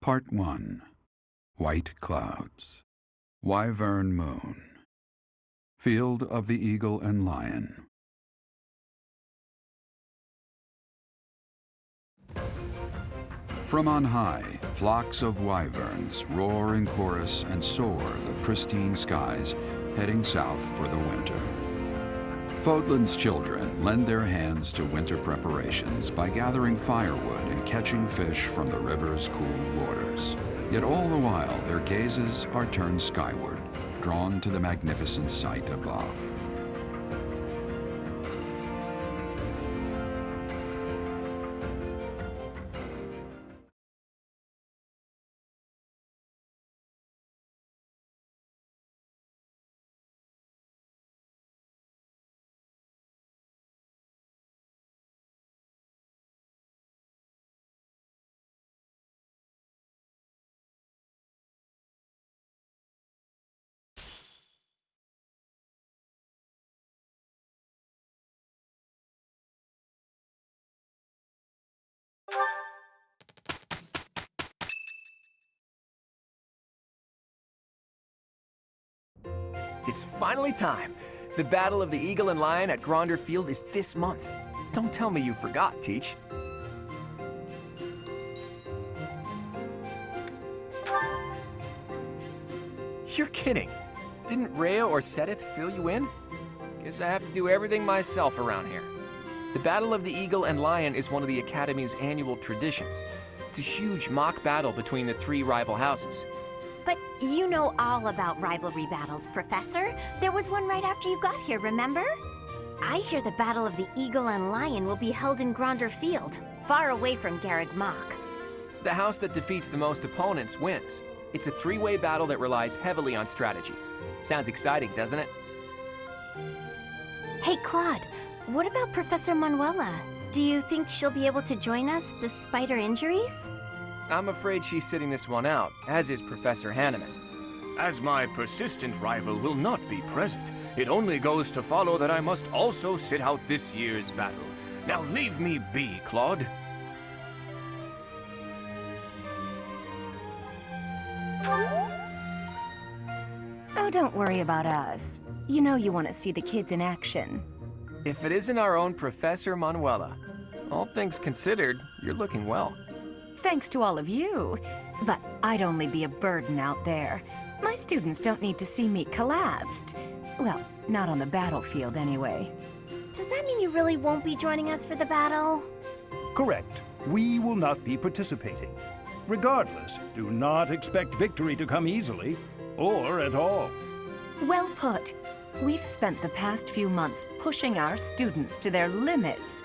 Part 1. White Clouds. Wyvern Moon. Field of the Eagle and Lion. From on high, flocks of wyverns roar in chorus and soar the pristine skies, heading south for the winter. Fodlan's children lend their hands to winter preparations by gathering firewood and catching fish from the river's cool waters. Yet all the while, their gazes are turned skyward, drawn to the magnificent sight above. It's finally time. The Battle of the Eagle and Lion at Gronder Field is this month. Don't tell me you forgot, Teach. You're kidding. Didn't Rhea or Sedith fill you in? Guess I have to do everything myself around here. The Battle of the Eagle and Lion is one of the Academy's annual traditions. It's a huge mock battle between the three rival houses. But you know all about rivalry battles, Professor. There was one right after you got here, remember? I hear the Battle of the Eagle and Lion will be held in Gronder Field, far away from Garreg Mach. The house that defeats the most opponents wins. It's a three-way battle that relies heavily on strategy. Sounds exciting, doesn't it? Hey, Claude, what about Professor Manuela? Do you think she'll be able to join us despite her injuries? I'm afraid she's sitting this one out, as is Professor Hanneman. As my persistent rival will not be present, it only goes to follow that I must also sit out this year's battle. Now leave me be, Claude. Oh, don't worry about us. You know you want to see the kids in action. If it isn't our own Professor Manuela, all things considered, you're looking well. Thanks to all of you. But I'd only be a burden out there. My students don't need to see me collapsed. Well, not on the battlefield anyway. Does that mean you really won't be joining us for the battle? Correct. We will not be participating. Regardless, do not expect victory to come easily, or at all. Well put. We've spent the past few months pushing our students to their limits.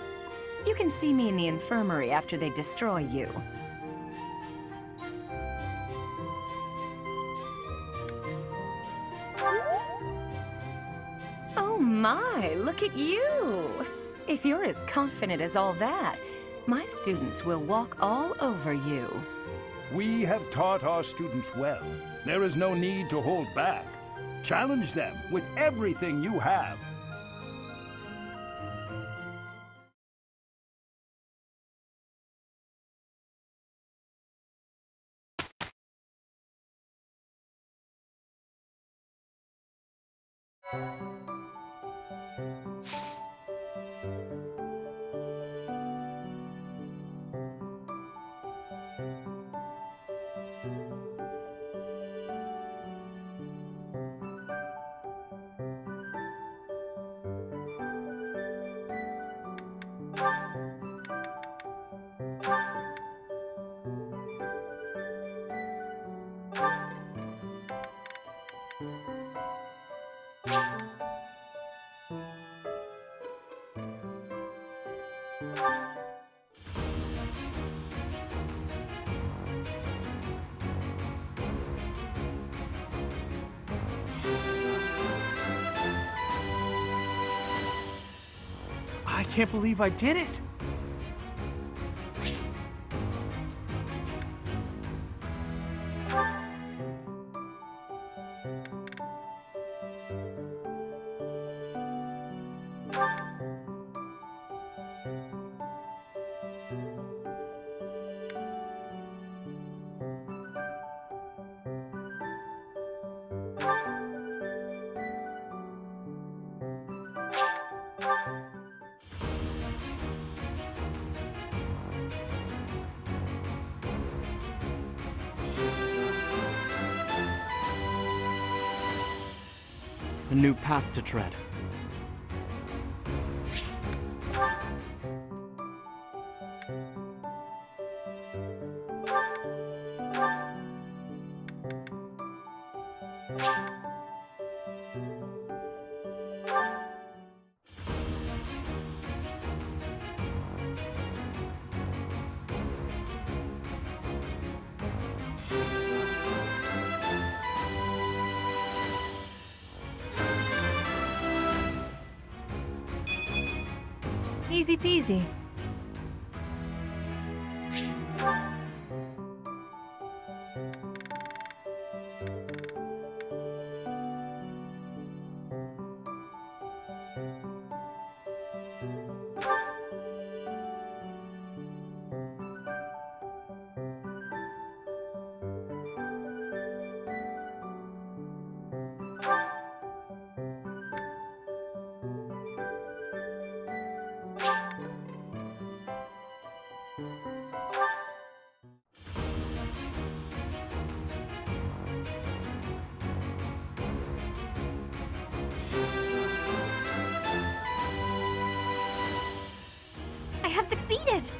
You can see me in the infirmary after they destroy you. Oh my, look at you! If you're as confident as all that, my students will walk all over you. We have taught our students well. There is no need to hold back. Challenge them with everything you have. I can't believe I did it! A new path to tread. Easy peasy. I have succeeded!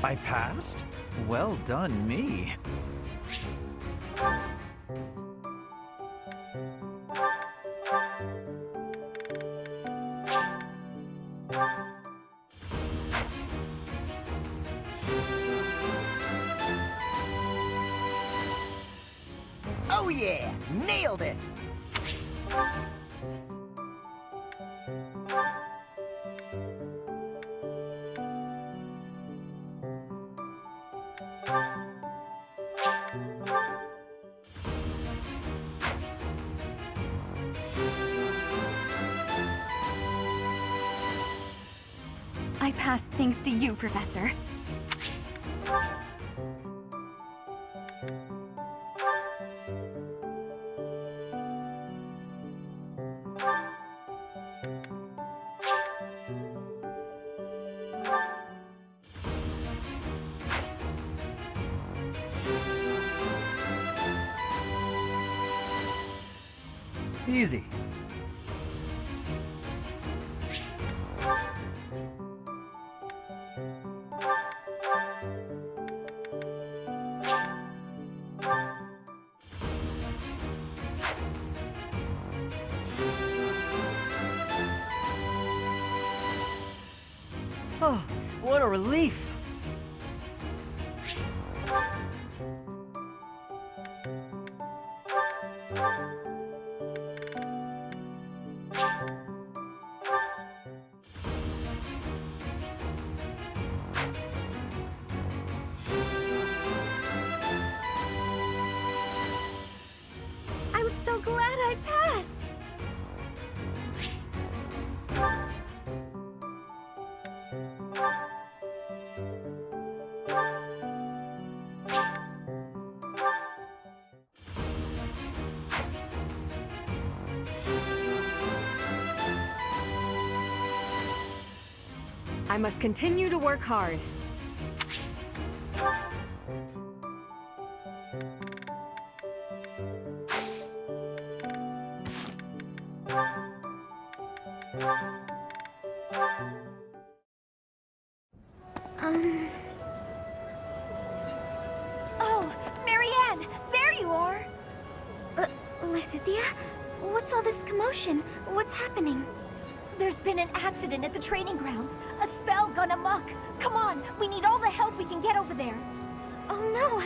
I passed? Well done, me. Oh yeah! Nailed it! I passed thanks to you, Professor. Easy. Oh, what a relief! I was so glad I passed! I must continue to work hard. Oh, Marianne! There you are! Lysithia? What's all this commotion? What's happening? There's been an accident at the training grounds. A spell gone amok. Come on, we need all the help we can get over there. Oh no!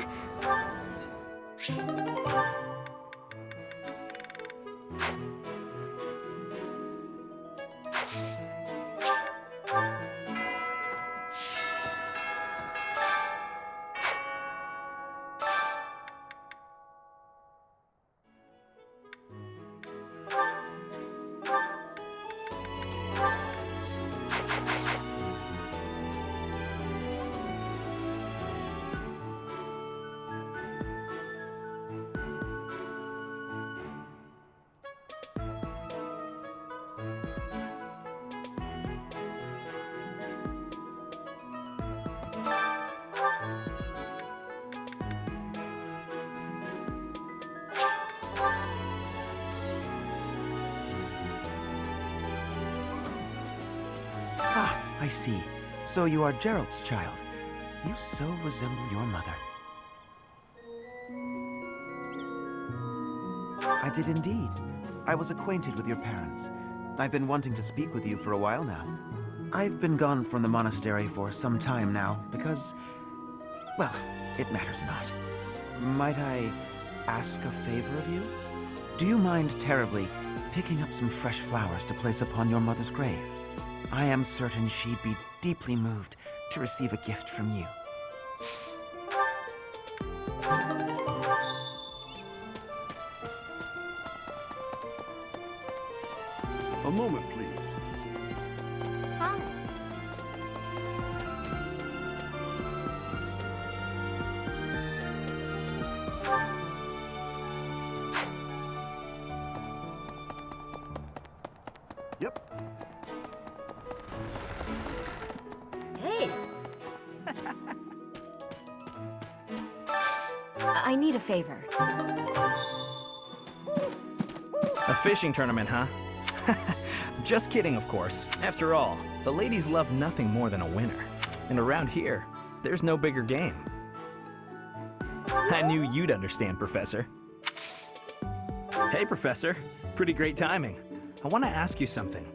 I see. So you are Gerald's child. You so resemble your mother. I did indeed. I was acquainted with your parents. I've been wanting to speak with you for a while now. I've been gone from the monastery for some time now because, well, it matters not. Might I ask a favor of you? Do you mind terribly picking up some fresh flowers to place upon your mother's grave? I am certain she'd be deeply moved to receive a gift from you. A moment, please. Hi. Yep. Hey. I need a favor. A fishing tournament, huh? Just kidding, of course. After all, the ladies love nothing more than a winner. And around here, there's no bigger game. I knew you'd understand, Professor. Hey, Professor. Pretty great timing. I want to ask you something.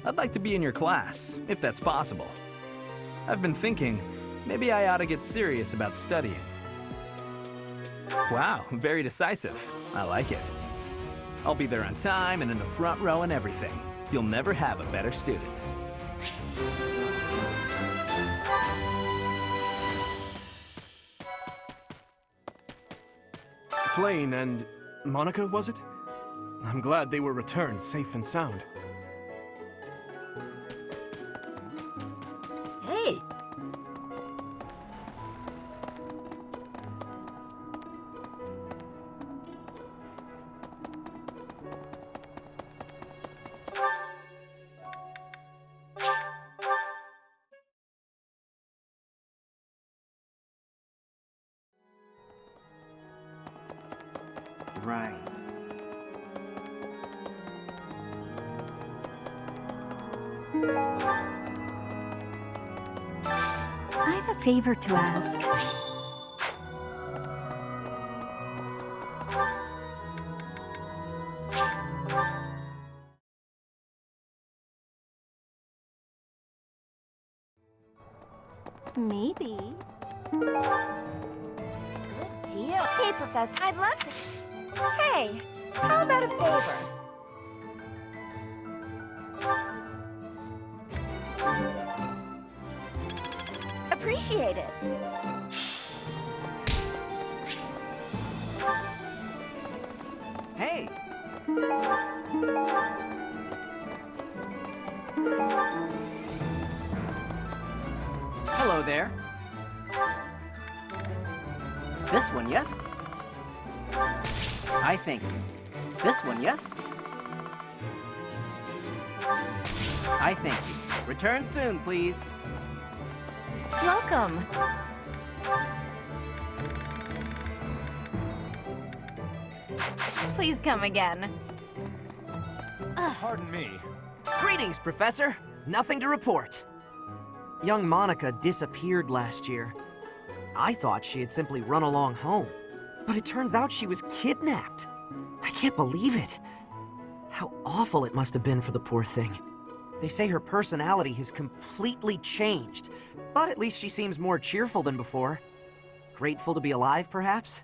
I'd like to be in your class, if that's possible. I've been thinking, maybe I ought to get serious about studying. Wow, very decisive. I like it. I'll be there on time and in the front row and everything. You'll never have a better student. Flayn and Monica, was it? I'm glad they were returned safe and sound. Hey! Right. I have a favor to ask. Maybe. Good deal. Hey, Professor, I'd love to. Hey, how about a favor? Appreciate it. Hey! Hello there. This one, yes? I thank you. This one, yes? I thank you. Return soon, please. Welcome. Please come again. Pardon me. Greetings, Professor. Nothing to report. Young Monica disappeared last year. I thought she had simply run along home, but it turns out she was kidnapped. I can't believe it. How awful it must have been for the poor thing. They say her personality has completely changed, but at least she seems more cheerful than before. Grateful to be alive, perhaps?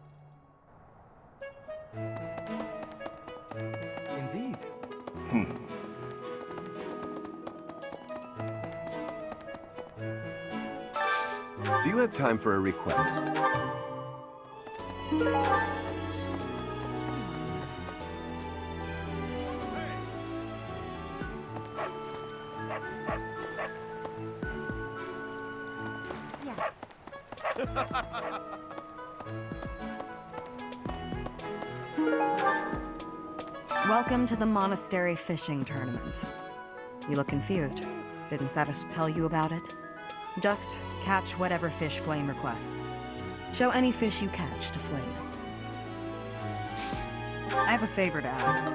Indeed. Do you have time for a request? Yes. Welcome to the monastery fishing tournament. You look confused. Didn't Seth tell you about it? Just catch whatever fish Flame requests. Show any fish you catch to Flame. I have a favor to ask.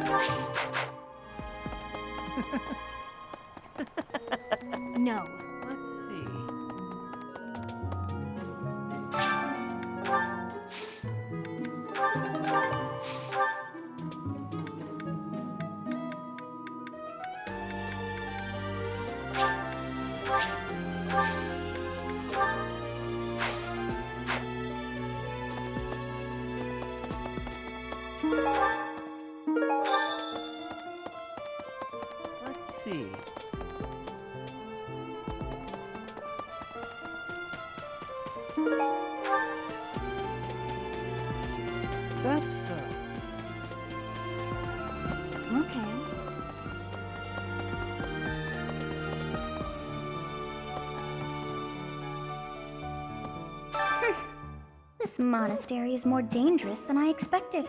No. Let's Let's see. Let's see. That's, Okay. This monastery is more dangerous than I expected.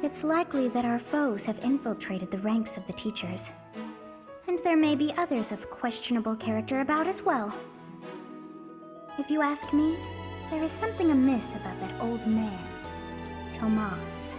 It's likely that our foes have infiltrated the ranks of the teachers. And there may be others of questionable character about as well. If you ask me, there is something amiss about that old man, Tomas.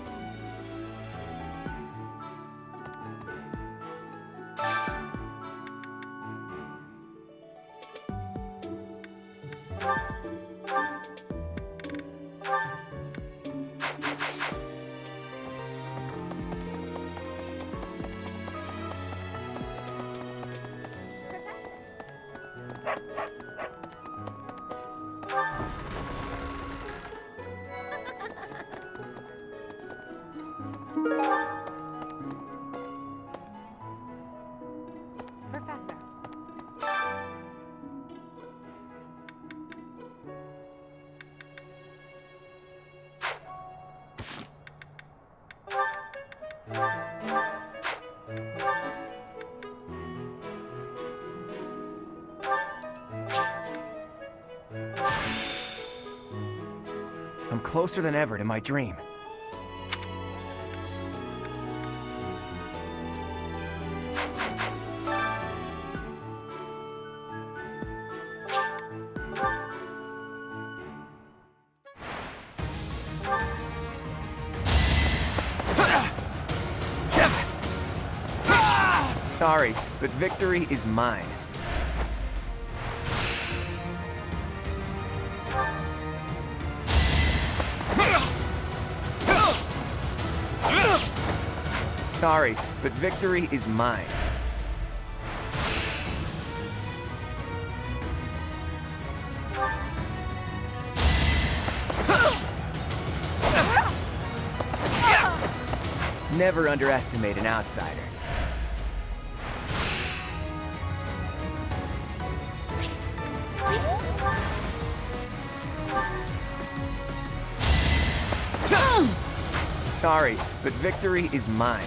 Professor. I'm closer than ever to my dream. Sorry, but victory is mine. Sorry, but victory is mine. Never underestimate an outsider. Sorry, but victory is mine.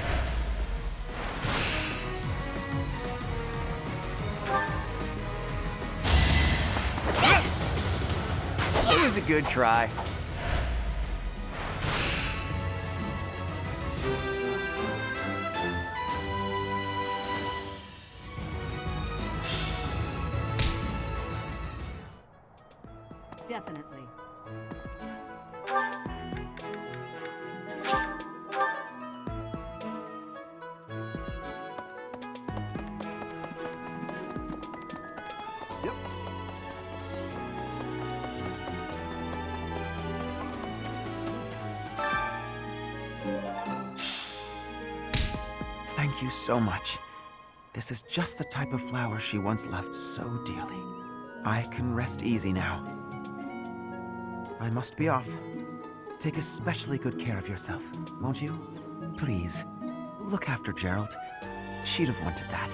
It was a good try. Definitely. Yep. Thank you so much. This is just the type of flower she once loved so dearly. I can rest easy now. I must be off. Take especially good care of yourself, won't you? Please, look after Gerald. She'd have wanted that.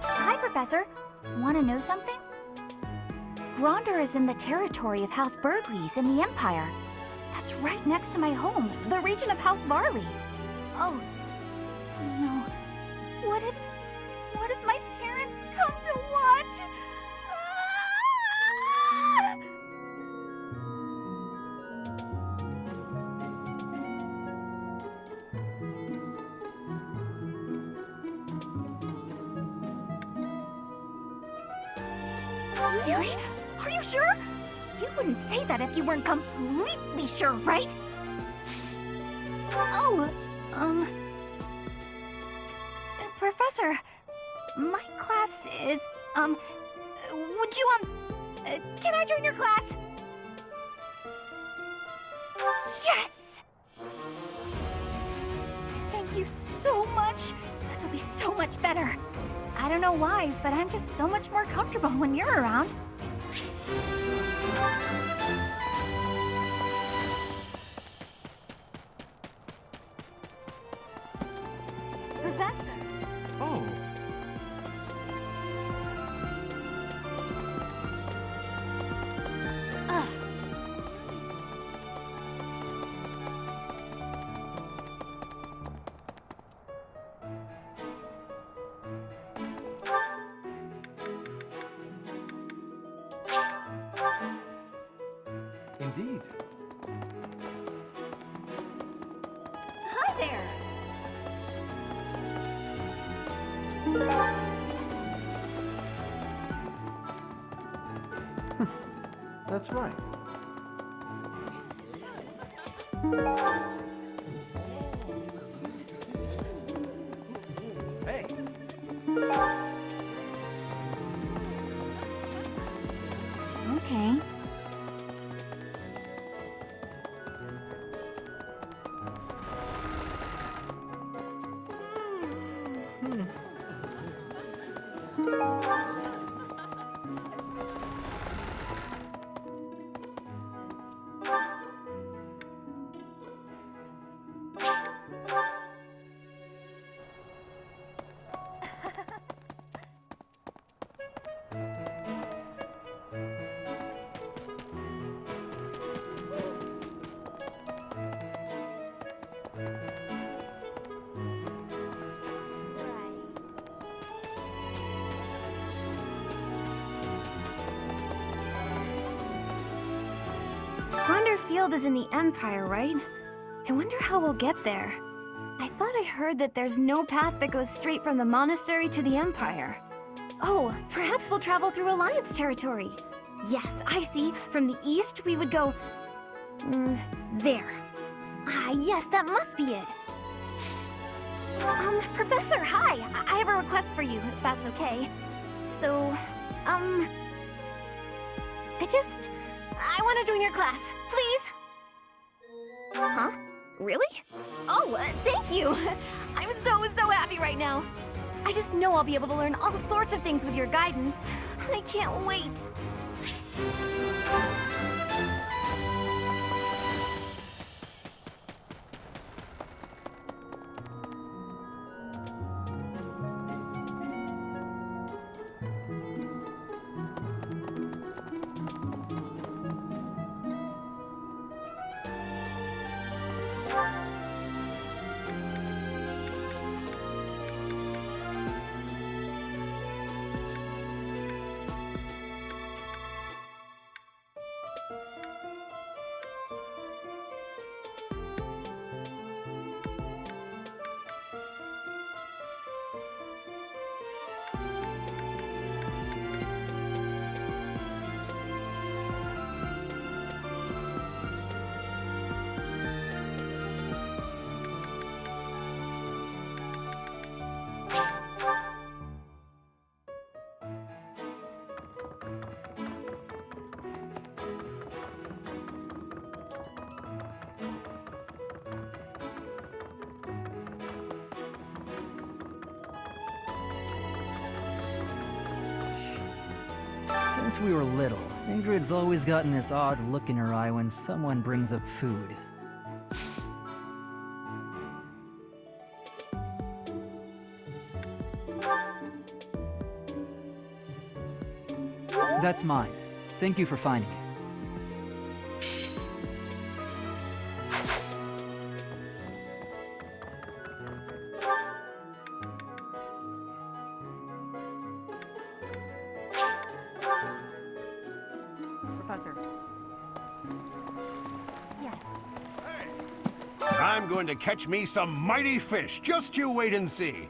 Hi, Professor. Want to know something? Gronder is in the territory of House Burgleys in the Empire. That's right next to my home, the region of House Varley. Oh, no. What if my parents come to watch? Ah! Really? Are you sure? You wouldn't say that if you weren't completely sure, right? Oh, Professor, my class is, would you, can I join your class? Yes! Thank you so much. This will be so much better. I don't know why, but I'm just so much more comfortable when you're around. Professor. Oh. Indeed. Hi there. That's right. Hey! Okay. Gronder Field is in the Empire, right? I wonder how we'll get there. I thought I heard that there's no path that goes straight from the monastery to the Empire. Oh, perhaps we'll travel through Alliance territory. Yes, I see. From the east, we would go... there. Ah, yes, that must be it. Professor, hi! I have a request for you, if that's okay. So, I want to join your class, please! Huh? Really? Oh, thank you! I'm so happy right now. I just know I'll be able to learn all sorts of things with your guidance. I can't wait. Since we were little, Ingrid's always gotten this odd look in her eye when someone brings up food. That's mine. Thank you for finding it. Professor. Yes. I'm going to catch me some mighty fish. Just you wait and see.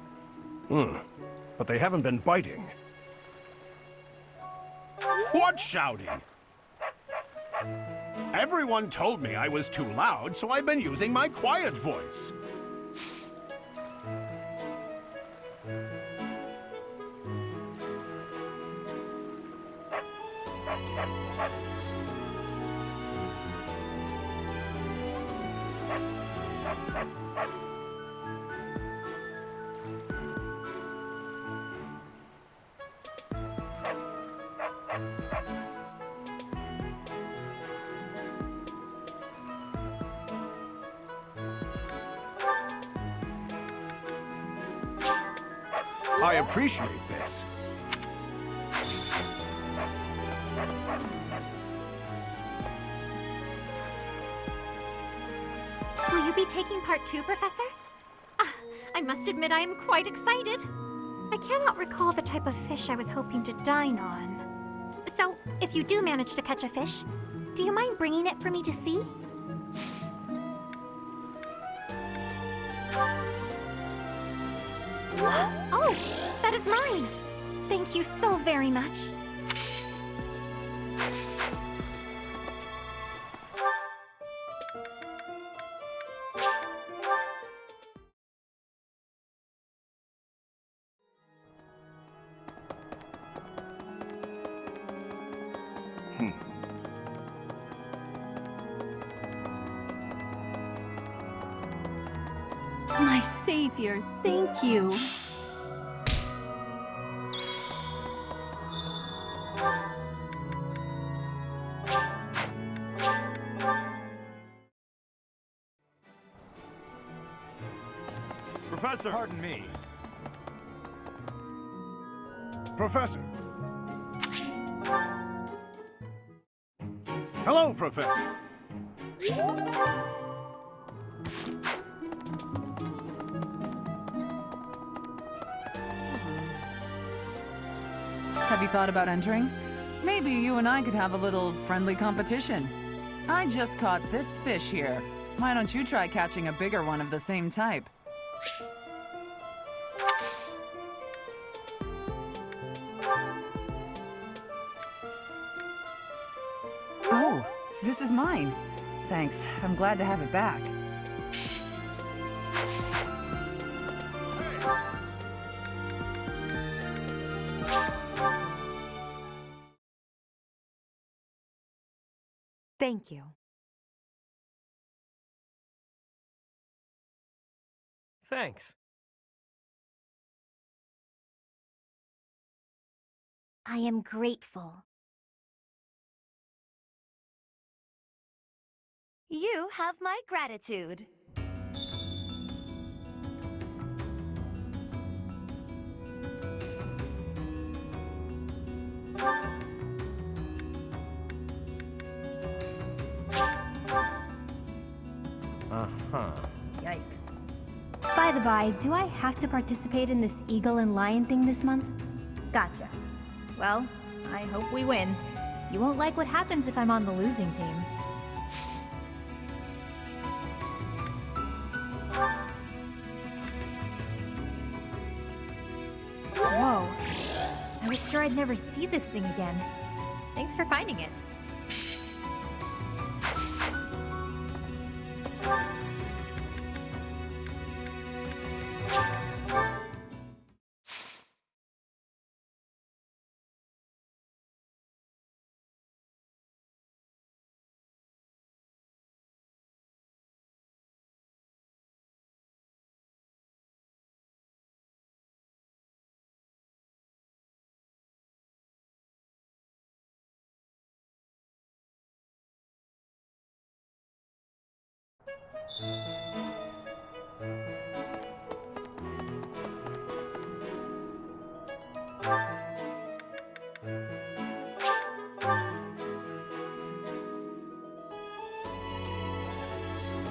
But they haven't been biting. What's shouting? Everyone told me I was too loud, so I've been using my quiet voice. I appreciate this. Will you be taking part 2, Professor? I must admit I am quite excited. I cannot recall the type of fish I was hoping to dine on. So, if you do manage to catch a fish, do you mind bringing it for me to see? Oh, that is mine! Thank you so very much. My savior, thank you. Professor! Pardon me. Professor! Hello, Professor! Have you thought about entering? Maybe you and I could have a little friendly competition. I just caught this fish here. Why don't you try catching a bigger one of the same type? Oh, this is mine. Thanks. I'm glad to have it back. Thank you. Thanks. I am grateful. You have my gratitude. Uh-huh. Yikes. By the by, do I have to participate in this eagle and lion thing this month? Gotcha. Well, I hope we win. You won't like what happens if I'm on the losing team. Whoa. I was sure I'd never see this thing again. Thanks for finding it.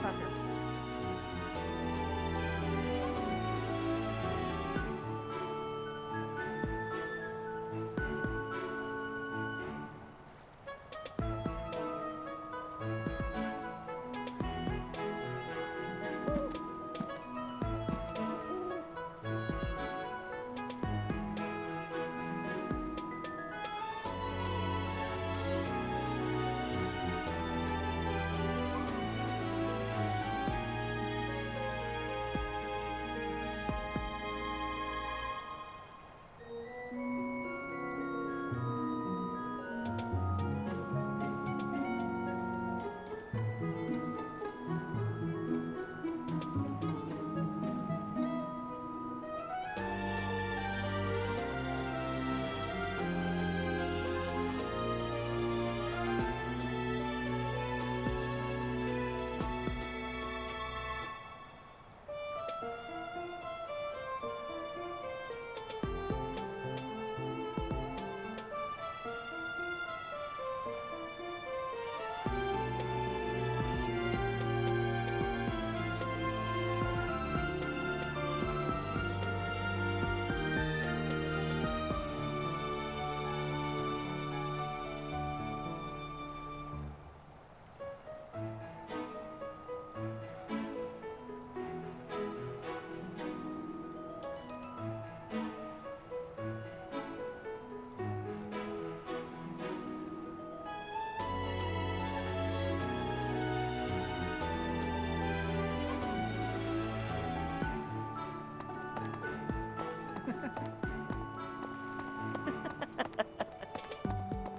Professor.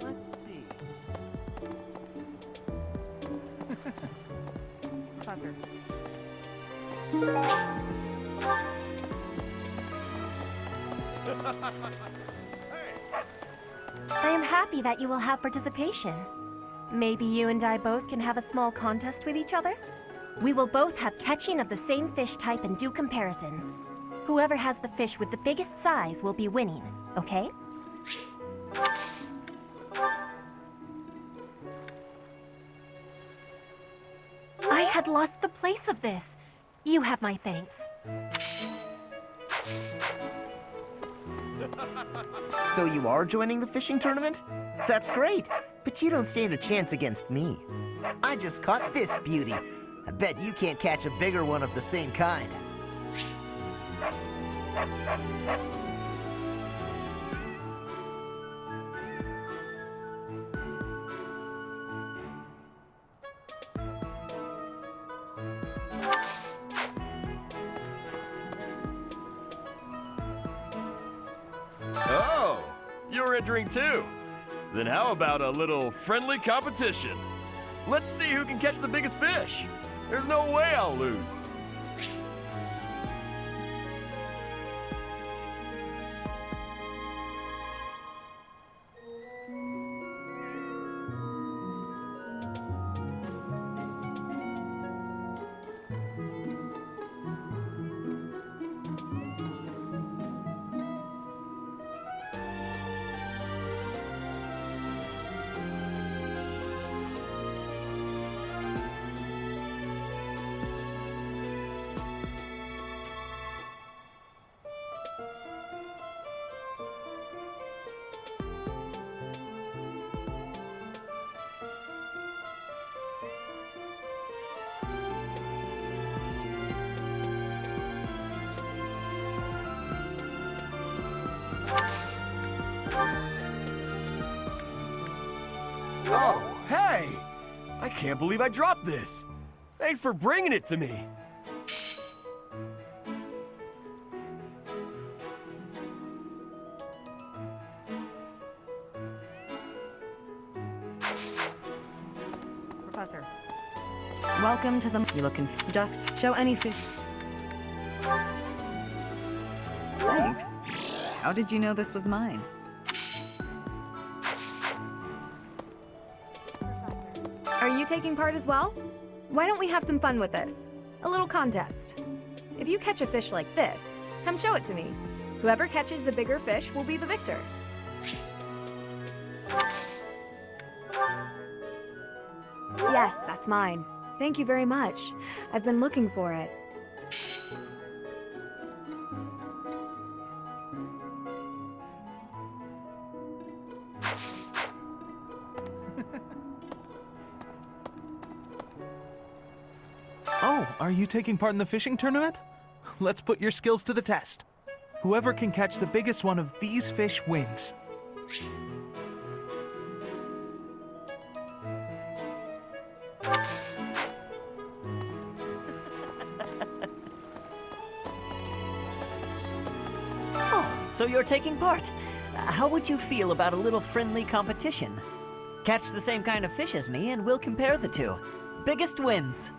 Let's see. Professor. I am happy that you will have participation. Maybe you and I both can have a small contest with each other? We will both have catching of the same fish type and do comparisons. Whoever has the fish with the biggest size will be winning, okay? I had lost the place of this. You have my thanks. So you are joining the fishing tournament? That's great, but you don't stand a chance against me. I just caught this beauty. I bet you can't catch a bigger one of the same kind. Oh, you're entering too. Then how about a little friendly competition? Let's see who can catch the biggest fish. There's no way I'll lose. Oh, hey! I can't believe I dropped this. Thanks for bringing it to me. Professor. Welcome to the... You look Just show any fish. Thanks. How did you know this was mine? Are you taking part as well? Why don't we have some fun with this? A little contest. If you catch a fish like this, come show it to me. Whoever catches the bigger fish will be the victor. Yes, that's mine. Thank you very much. I've been looking for it. Oh, are you taking part in the fishing tournament? Let's put your skills to the test. Whoever can catch the biggest one of these fish wins. Oh, so you're taking part. How would you feel about a little friendly competition? Catch the same kind of fish as me and we'll compare the two. Biggest wins.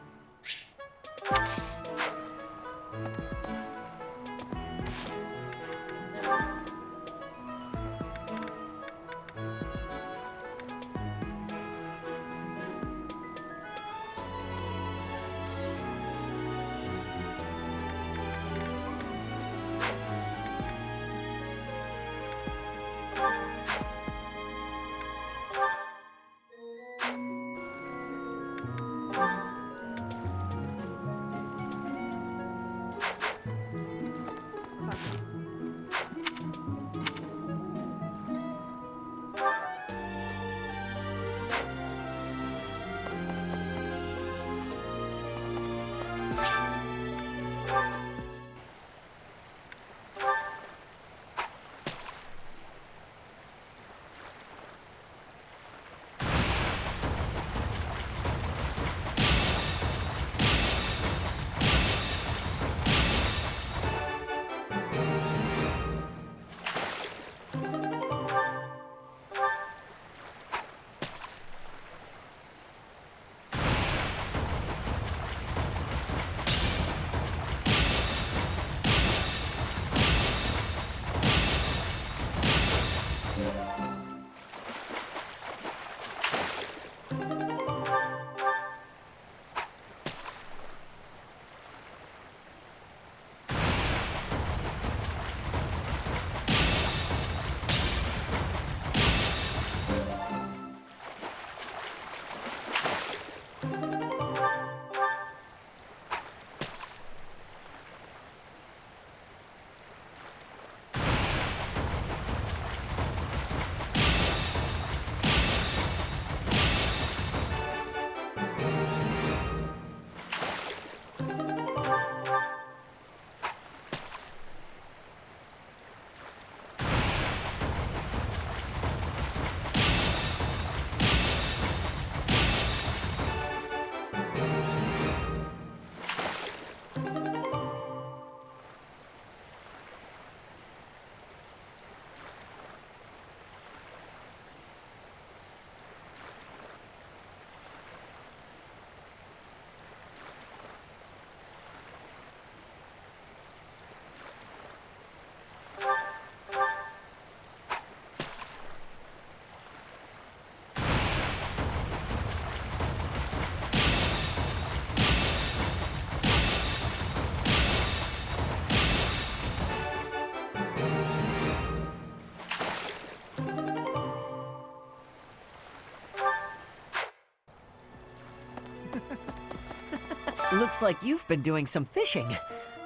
Looks like you've been doing some fishing.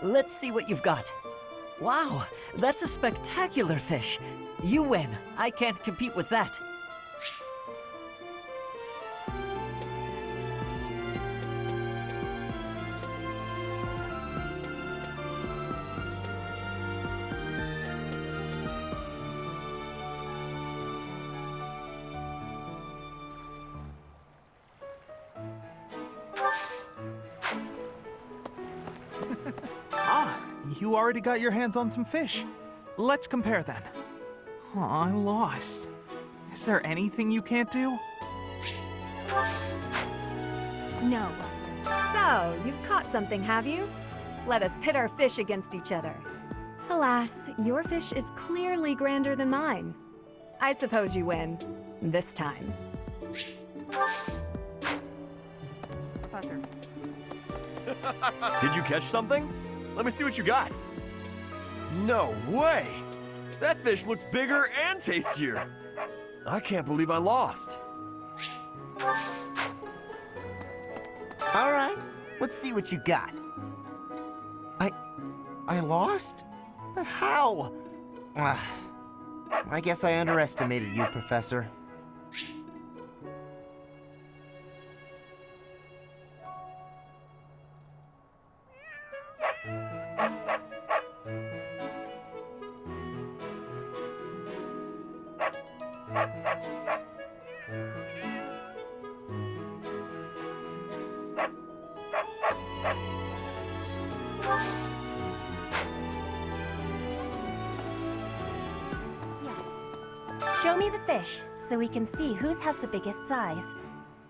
Let's see what you've got. Wow, that's a spectacular fish. You win. I can't compete with that. You already got your hands on some fish. Let's compare then. Oh, I lost. Is there anything you can't do? No, Buster. So, you've caught something, have you? Let us pit our fish against each other. Alas, your fish is clearly grander than mine. I suppose you win. This time. Professor, Did you catch something? Let me see what you got. No way! That fish looks bigger and tastier. I can't believe I lost. All right, let's see what you got. I lost? But how? I guess I underestimated you, Professor. Show me the fish, so we can see whose has the biggest size.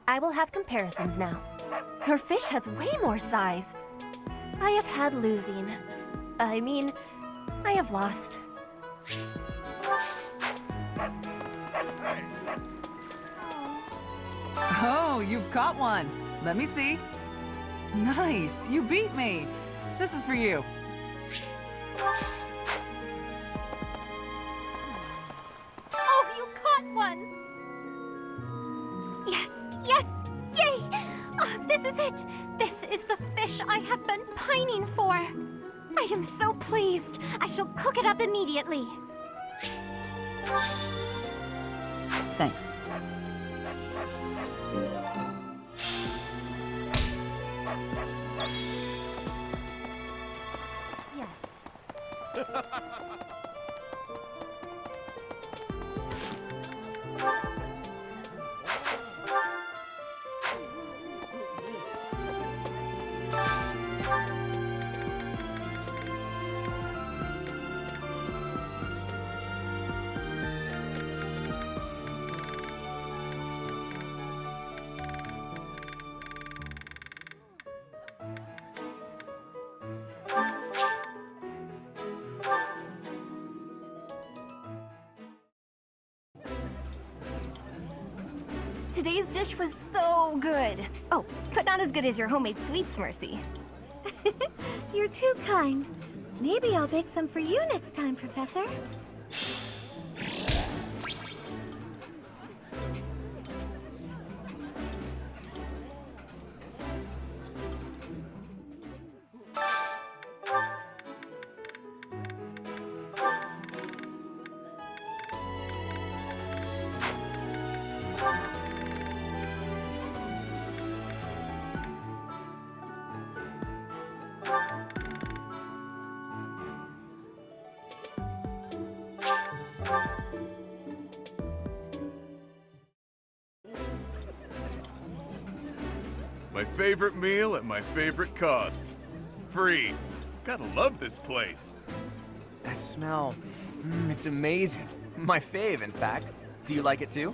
I will have comparisons now. Your fish has way more size. I have had losing. I mean, I have lost. Oh, you've caught one. Let me see. Nice, you beat me. This is for you. Oh, you caught one! Yes, yes, yay! Oh, this is it! This is the fish I have been pining for. I am so pleased. I shall cook it up immediately. Thanks. Yes. Today's dish was so good. Oh, but not as good as your homemade sweets, Mercy. You're too kind. Maybe I'll bake some for you next time, Professor. My favorite meal at my favorite cost. Free. Gotta love this place. That smell, it's amazing. My fave, in fact. Do you like it too?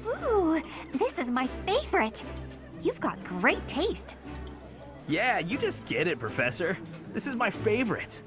Ooh, this is my favorite. You've got great taste. Yeah, you just get it, Professor. This is my favorite.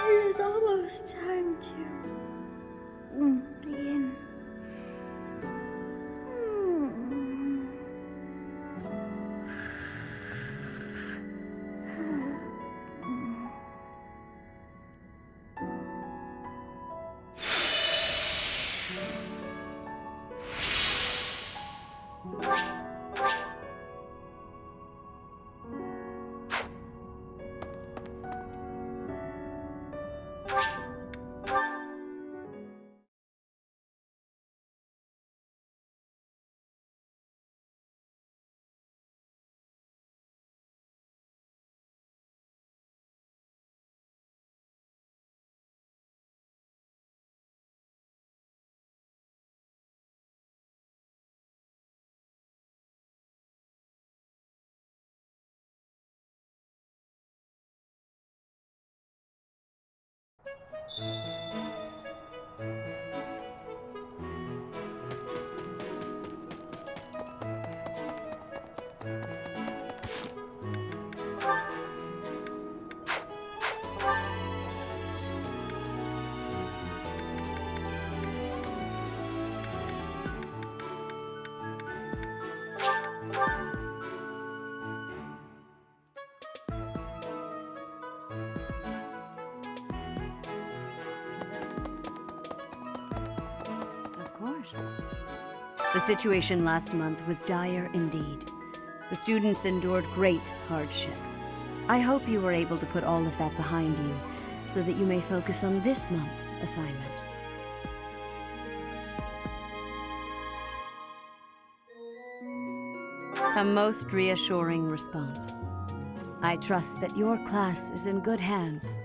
It is almost time to begin. Of course. The situation last month was dire indeed. The students endured great hardship. I hope you were able to put all of that behind you, so that you may focus on this month's assignment. A most reassuring response. I trust that your class is in good hands.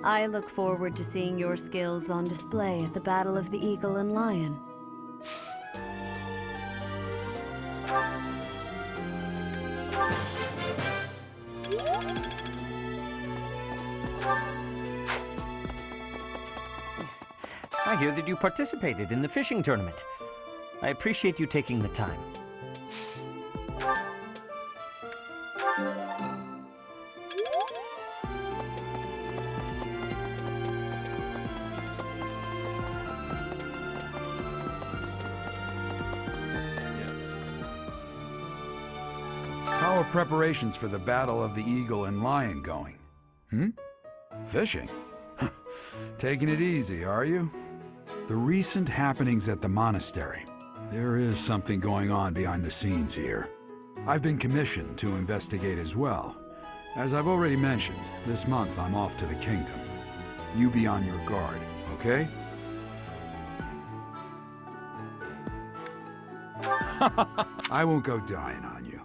I look forward to seeing your skills on display at the Battle of the Eagle and Lion. I hear that you participated in the fishing tournament. I appreciate you taking the time. How are preparations for the Battle of the Eagle and Lion going? Fishing? Taking it easy, are you? The recent happenings at the monastery. There is something going on behind the scenes here. I've been commissioned to investigate as well. As I've already mentioned, this month I'm off to the kingdom. You be on your guard, okay? I won't go dying on you.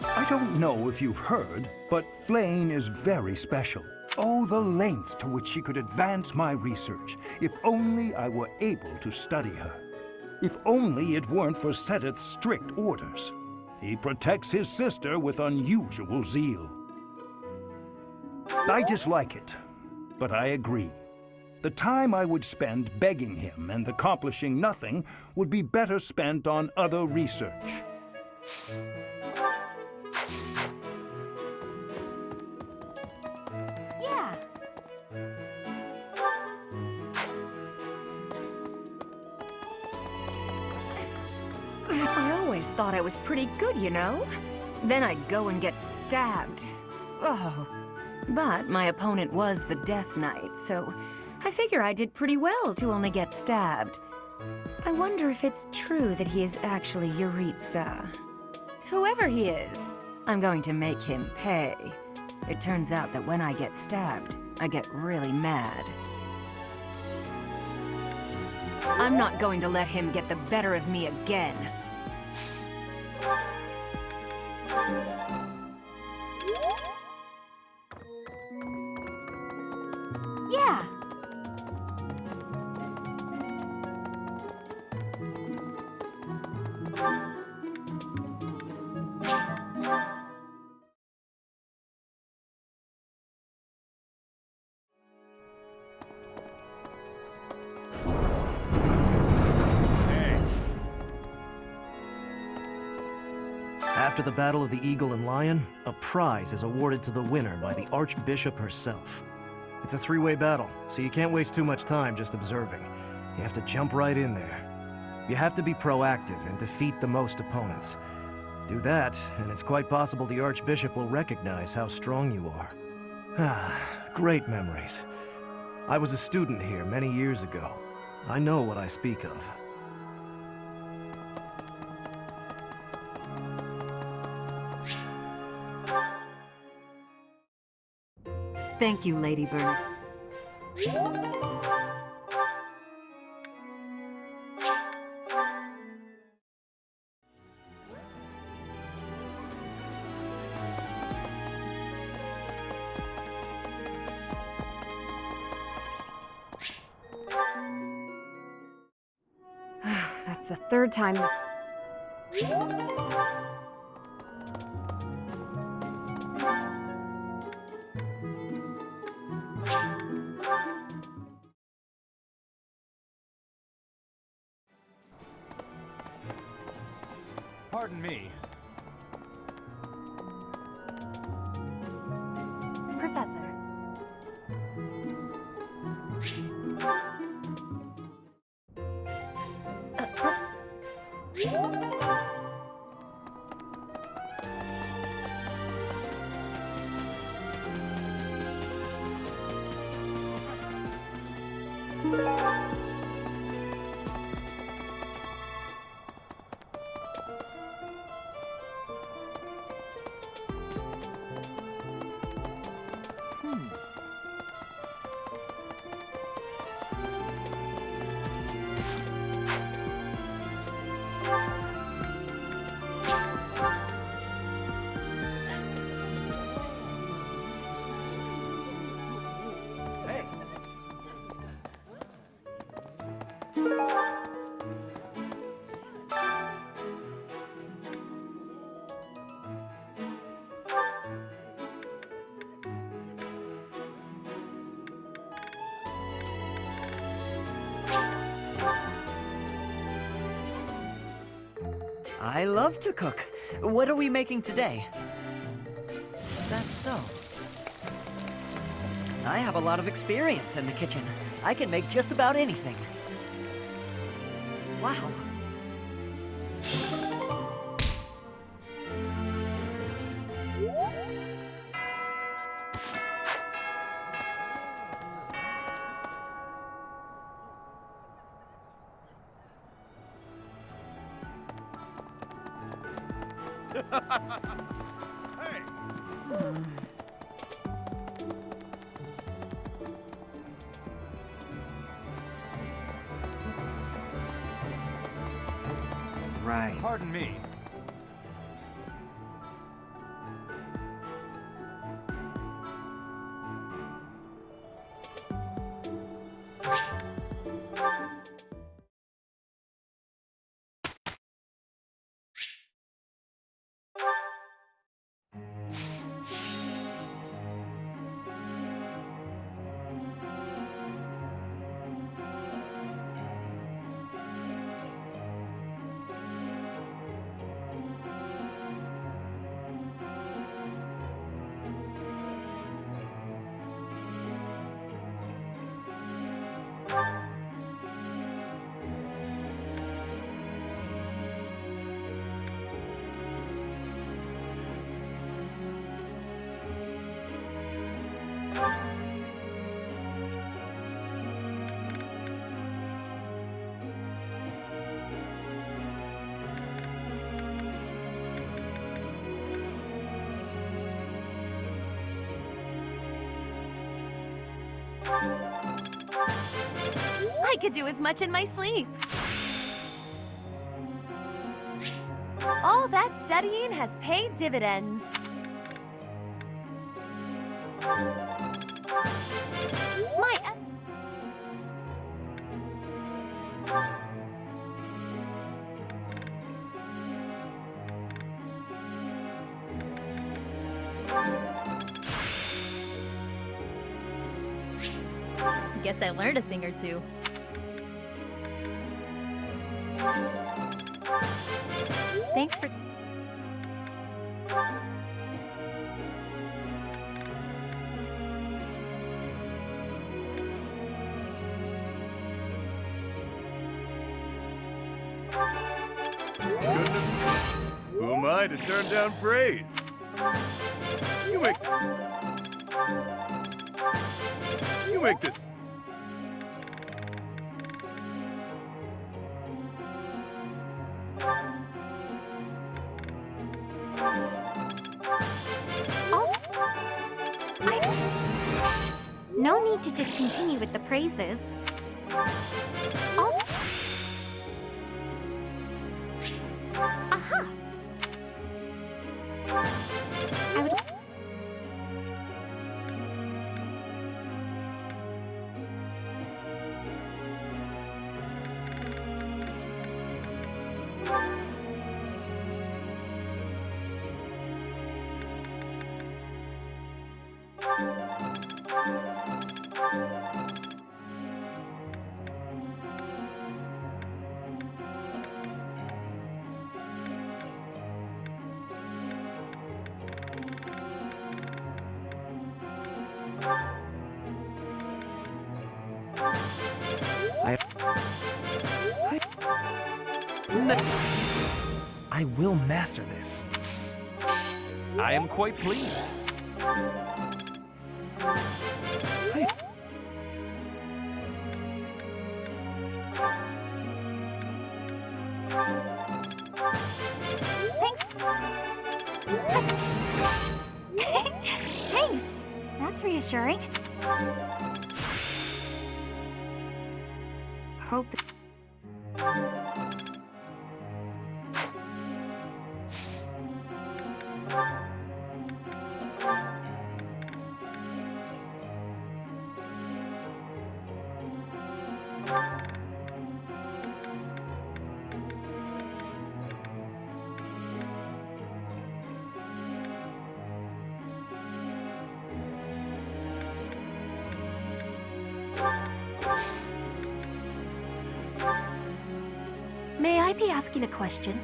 I don't know if you've heard, but Flane is very special. Oh, the lengths to which she could advance my research, if only I were able to study her. If only it weren't for Seteth's strict orders. He protects his sister with unusual zeal. I dislike it, but I agree. The time I would spend begging him and accomplishing nothing would be better spent on other research. Yeah. I always thought I was pretty good, you know? Then I'd go and get stabbed. Oh. But my opponent was the Death Knight, so I figure I did pretty well to only get stabbed. I wonder if it's true that he is actually Yuritsa. Whoever he is, I'm going to make him pay. It turns out that when I get stabbed, I get really mad. I'm not going to let him get the better of me again. Yeah. After the Battle of the Eagle and Lion, a prize is awarded to the winner by the Archbishop herself. It's a three-way battle, so you can't waste too much time just observing. You have to jump right in there. You have to be proactive and defeat the most opponents. Do that, and it's quite possible the Archbishop will recognize how strong you are. Ah, great memories. I was a student here many years ago. I know what I speak of. Thank you, Lady Bird. That's the third time this... Pardon me. Professor. I love to cook. What are we making today? That's so. I have a lot of experience in the kitchen. I can make just about anything. Wow. Hey! Right. Pardon me. I could do as much in my sleep. All that studying has paid dividends. My... Guess I learned a thing or two. Thanks for... Goodness, who am I to turn down praise? You make this. No need to just continue with the praises. Aha! I would... I will master this. I am quite pleased. Thanks! That's reassuring. Hope that... May I be asking a question?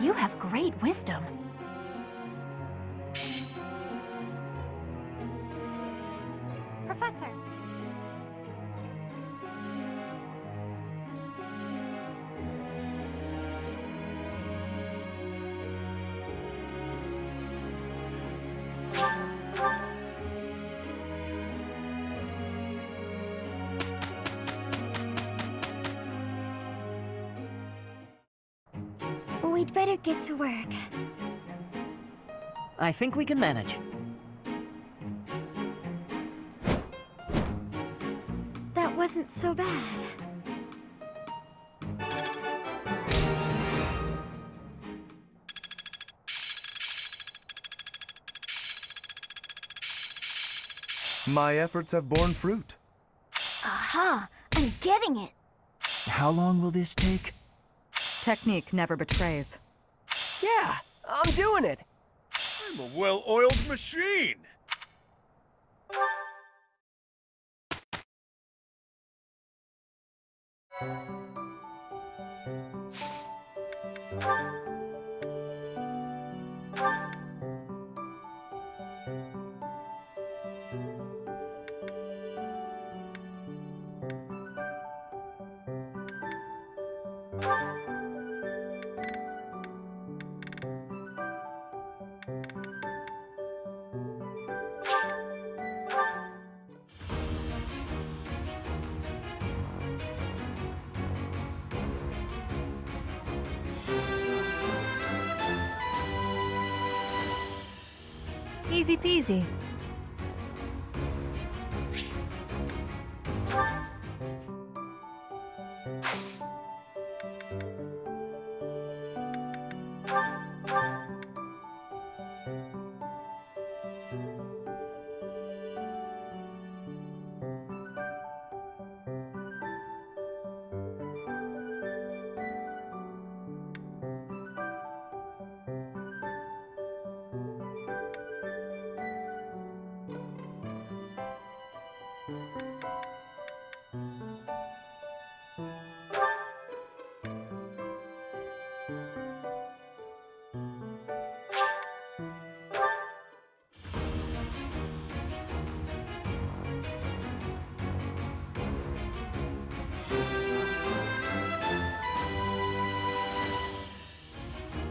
You have great wisdom. Professor! We'd better get to work. I think we can manage. That wasn't so bad. My efforts have borne fruit. Aha! I'm getting it! How long will this take? Technique never betrays. Yeah, I'm doing it. I'm a well-oiled machine. Easy peasy.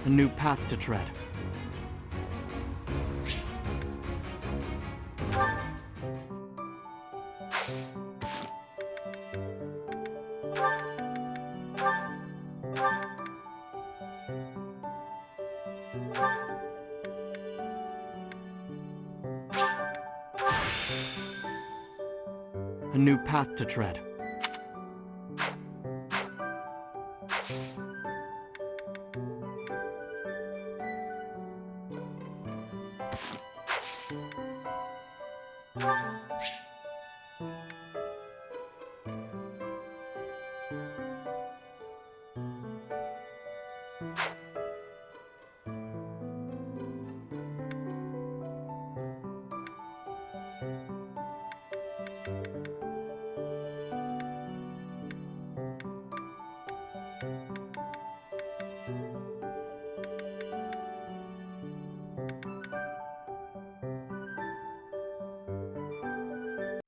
A new path to tread. A new path to tread.